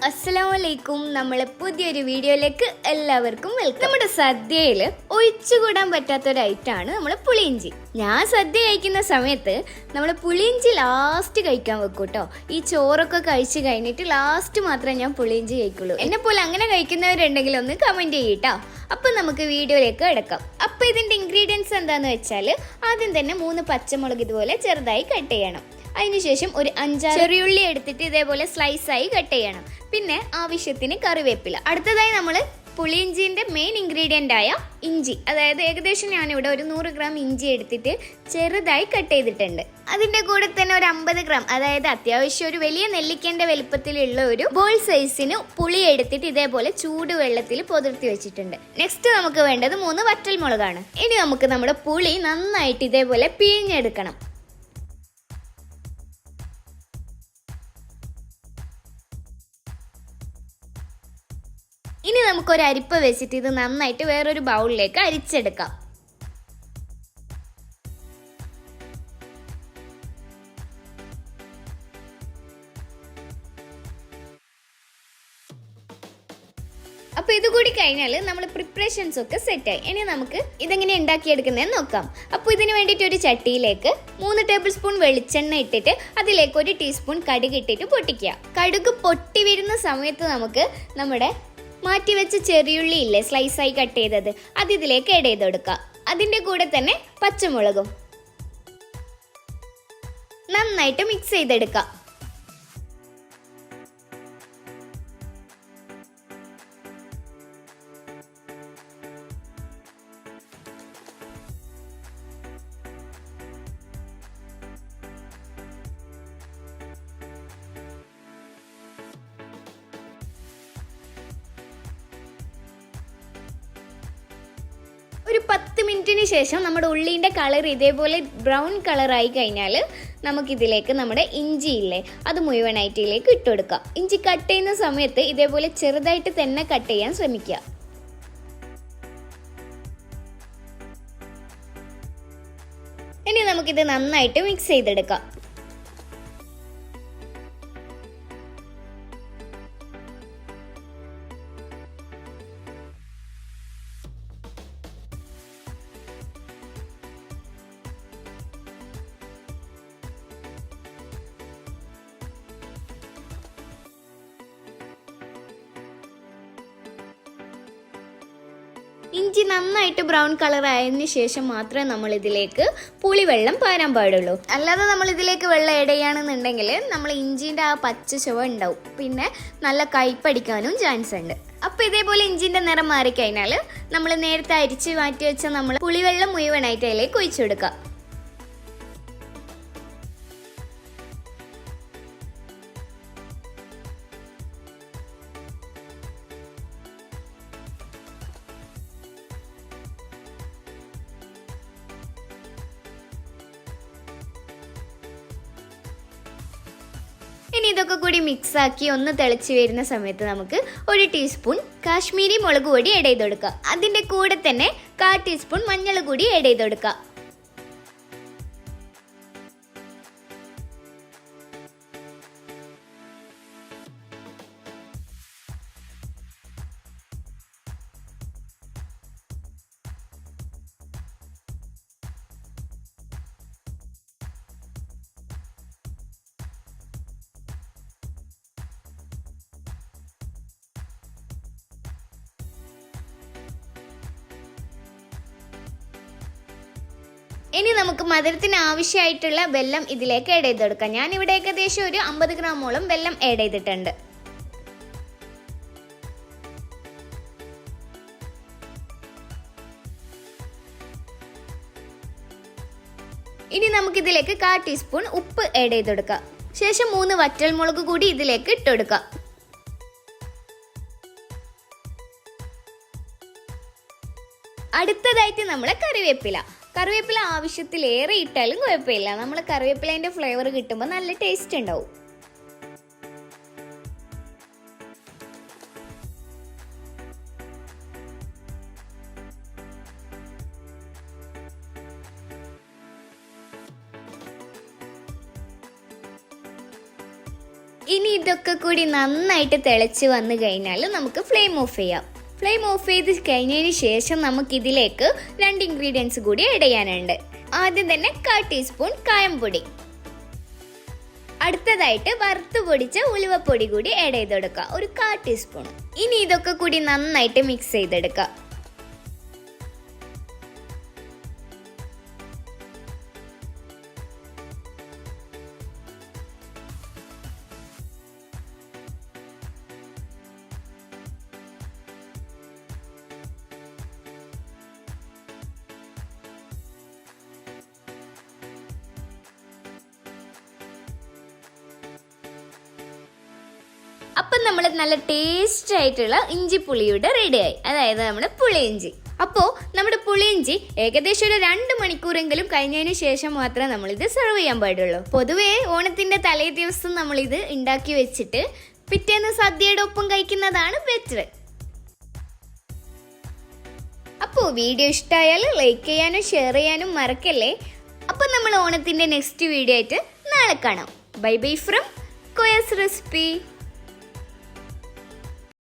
അസ്സലാമലൈക്കും. നമ്മളെ പുതിയൊരു വീഡിയോയിലേക്ക് എല്ലാവർക്കും വെൽക്കം. നമ്മുടെ സദ്യയിൽ ഒഴിച്ചുകൂടാൻ പറ്റാത്തൊരു ഐറ്റമാണ് നമ്മൾ പുളിയിഞ്ചി. ഞാൻ സദ്യ കഴിക്കുന്ന സമയത്ത് നമ്മൾ പുളിയിഞ്ചി ലാസ്റ്റ് കഴിക്കാൻ വെക്കും കേട്ടോ. ഈ ചോറൊക്കെ കഴിച്ച് കഴിഞ്ഞിട്ട് ലാസ്റ്റ് മാത്രമേ ഞാൻ പുളിയിഞ്ചി കഴിക്കുള്ളൂ. എന്നെ പോലെ അങ്ങനെ കഴിക്കുന്നവരുണ്ടെങ്കിൽ ഒന്ന് കമൻറ്റ് ചെയ്യട്ടോ. അപ്പം നമുക്ക് വീഡിയോയിലേക്ക് കിടക്കാം. അപ്പോൾ ഇതിൻ്റെ ഇൻഗ്രീഡിയൻസ് എന്താണെന്ന് വെച്ചാൽ ആദ്യം തന്നെ 3 പച്ചമുളക് ഇതുപോലെ ചെറുതായി കട്ട് ചെയ്യണം. അതിനുശേഷം ഒരു 5-6 ചെറിയുള്ളി എടുത്തിട്ട് ഇതേപോലെ സ്ലൈസായി കട്ട് ചെയ്യണം. പിന്നെ ആവശ്യത്തിന് കറിവേപ്പില. അടുത്തതായി നമ്മൾ പുളിയിഞ്ചിൻ്റെ മെയിൻ ഇൻഗ്രീഡിയൻ്റ് ആയ ഇഞ്ചി, അതായത് ഏകദേശം ഞാനിവിടെ ഒരു 100 ഗ്രാം ഇഞ്ചി എടുത്തിട്ട് ചെറുതായി കട്ട് ചെയ്തിട്ടുണ്ട്. അതിൻ്റെ കൂടെ തന്നെ ഒരു 50 ഗ്രാം, അതായത് അത്യാവശ്യം ഒരു വലിയ നെല്ലിക്കേൻ്റെ വലുപ്പത്തിലുള്ള ഒരു ബോൾ സൈസിന് പുളി എടുത്തിട്ട് ഇതേപോലെ ചൂടുവെള്ളത്തിൽ പൊതിർത്തി വെച്ചിട്ടുണ്ട്. നെക്സ്റ്റ് നമുക്ക് വേണ്ടത് 3 വറ്റൽമുളകാണ്. ഇനി നമുക്ക് നമ്മുടെ പുളി നന്നായിട്ട് ഇതേപോലെ പിഴിഞ്ഞെടുക്കണം. ഇനി നമുക്കൊരു അരിപ്പ വെച്ചിട്ട് ഇത് നന്നായിട്ട് വേറൊരു ബൗളിലേക്ക് അരിച്ചെടുക്കാം. അപ്പോൾ ഇത് കൂടി കഴിഞ്ഞാൽ നമ്മൾ പ്രിപ്പറേഷൻസ് ഒക്കെ സെറ്റായി. ഇനി നമുക്ക് ഇതെങ്ങനെ ഉണ്ടാക്കിയെടുക്കുന്നതെന്ന് നോക്കാം. അപ്പോൾ ഇതിന് വേണ്ടിയിട്ട് ഒരു ചട്ടിയിലേക്ക് 3 ടേബിൾ സ്പൂൺ വെളിച്ചെണ്ണ ഇട്ടിട്ട് അതിലേക്ക് 1 ടീസ്പൂൺ കടുക് ഇട്ടിട്ട് പൊട്ടിക്കുക. കടുക് പൊട്ടി വരുന്ന സമയത്ത് നമുക്ക് നമ്മുടെ മാറ്റി വെച്ച ചെറിയുള്ളി ഇല്ലേ, സ്ലൈസായി കട്ട് ചെയ്തത്, അത് ഇതിലേക്ക് ആഡ് ചെയ്ത് കൊടുക്കുക. അതിൻ്റെ കൂടെ തന്നെ പച്ചമുളകും നന്നായിട്ട് മിക്സ് ചെയ്തെടുക്കുക. ഒരു 10 മിനിറ്റിന് ശേഷം നമ്മുടെ ഉള്ളിൻ്റെ കളർ ഇതേപോലെ ബ്രൗൺ കളറായി കഴിഞ്ഞാൽ നമുക്കിതിലേക്ക് നമ്മുടെ ഇഞ്ചി ഇല്ലേ, അത് മുഴുവനായിട്ട് ഇതിലേക്ക് ഇട്ട് കൊടുക്കുക. ഇഞ്ചി കട്ട് ചെയ്യുന്ന സമയത്ത് ഇതേപോലെ ചെറുതായിട്ട് തന്നെ കട്ട് ചെയ്യാൻ ശ്രമിക്കുക. ഇനി നമുക്കിത് നന്നായിട്ട് മിക്സ് ചെയ്തെടുക്കാം. ഇഞ്ചി നന്നായിട്ട് ബ്രൗൺ കളർ ആയതിനു ശേഷം മാത്രമേ നമ്മൾ ഇതിലേക്ക് പുളിവെള്ളം പാരാൻ പാടുള്ളൂ. അല്ലാതെ നമ്മൾ ഇതിലേക്ക് വെള്ളം ആഡ് ചെയ്യുകയാണെന്നുണ്ടെങ്കിൽ നമ്മൾ ഇഞ്ചിൻ്റെ ആ പച്ച ചുവ ഉണ്ടാവും, പിന്നെ നല്ല കയ്പടിക്കാനും ചാൻസ് ഉണ്ട്. അപ്പോൾ ഇതേപോലെ ഇഞ്ചിൻ്റെ നിറം മാറിക്കഴിഞ്ഞാൽ നമ്മൾ നേരത്തെ അരിച്ച് മാറ്റി വെച്ച നമ്മൾ പുളിവെള്ളം മുഴുവനായിട്ട് അതിലേക്ക് ഒഴിച്ചു കൊടുക്കുക. ഇനി ഇതൊക്കെ കൂടി മിക്സാക്കി ഒന്ന് തിളച്ച് വരുന്ന സമയത്ത് നമുക്ക് 1 ടീസ്പൂൺ കാശ്മീരി മുളക് പൊടി ആഡ് ചെയ്ത് കൊടുക്കുക. അതിൻ്റെ കൂടെ തന്നെ 1/4 ടീസ്പൂൺ മഞ്ഞൾ കൂടി ആഡ് ചെയ്ത് കൊടുക്കുക. ഇനി നമുക്ക് മധുരത്തിന് ആവശ്യമായിട്ടുള്ള വെല്ലം ഇതിലേക്ക് ആഡ് ചെയ്ത് കൊടുക്കാം. ഞാനിവിടെ ഏകദേശം ഒരു 50 ഗ്രാമോളം വെല്ലം ആഡ് ചെയ്തിട്ടുണ്ട്. ഇനി നമുക്കിതിലേക്ക് 1/4 ടീസ്പൂൺ ഉപ്പ് ആഡ് ചെയ്ത് കൊടുക്കാം. ശേഷം 3 വറ്റൽമുളക് കൂടി ഇതിലേക്ക് ഇട്ട് കൊടുക്കാം. അടുത്തതായിട്ട് നമ്മളെ കറിവേപ്പില ആവശ്യത്തിലേറെ ഇട്ടാലും കുഴപ്പമില്ല. നമ്മൾ കറിവേപ്പിലേൻ്റെ ഫ്ലേവർ കിട്ടുമ്പോൾ നല്ല ടേസ്റ്റ് ഉണ്ടാവും. ഇനി ഇതൊക്കെ കൂടി നന്നായിട്ട് തിളച്ച് വന്നു കഴിഞ്ഞാൽ നമുക്ക് ഫ്ലെയിം ഓഫ് ചെയ്യാം. ഫ്ലെയിം ഓഫ് ചെയ്ത് കഴിഞ്ഞതിന് ശേഷം നമുക്കിതിലേക്ക് 2 ഇൻഗ്രീഡിയൻസ് കൂടി ആഡ് ചെയ്യാനുണ്ട്. ആദ്യം തന്നെ 1/4 ടീസ്പൂൺ കായംപൊടി, അടുത്തതായിട്ട് വറുത്ത് പൊടിച്ച ഉലുവപ്പൊടി കൂടി ആഡ് ചെയ്തെടുക്കുക, ഒരു 1/4 ടീസ്പൂൺ. ഇനി ഇതൊക്കെ കൂടി നന്നായിട്ട് മിക്സ് ചെയ്തെടുക്കുക. അപ്പം നമ്മൾ നല്ല ടേസ്റ്റ് ആയിട്ടുള്ള ഇഞ്ചിപ്പുളിയുടെ റെഡിയായി, അതായത് നമ്മുടെ പുളിയിഞ്ചി. അപ്പോൾ നമ്മുടെ പുളിയിഞ്ചി ഏകദേശം ഒരു 2 മണിക്കൂറെങ്കിലും കഴിഞ്ഞതിന് ശേഷം മാത്രമേ നമ്മളിത് സെർവ് ചെയ്യാൻ പാടുള്ളൂ. പൊതുവേ ഓണത്തിന്റെ തലേ ദിവസം നമ്മളിത് ഉണ്ടാക്കി വെച്ചിട്ട് പിറ്റേന്ന് സദ്യയുടെ ഒപ്പം കഴിക്കുന്നതാണ് ബെറ്റർ. അപ്പോൾ വീഡിയോ ഇഷ്ടമായാൽ ലൈക്ക് ചെയ്യാനും ഷെയർ ചെയ്യാനും മറക്കല്ലേ. അപ്പം നമ്മൾ ഓണത്തിന്റെ നെക്സ്റ്റ് വീഡിയോ ആയിട്ട് നാളെ കാണാം. Bye bye from Koya's recipe.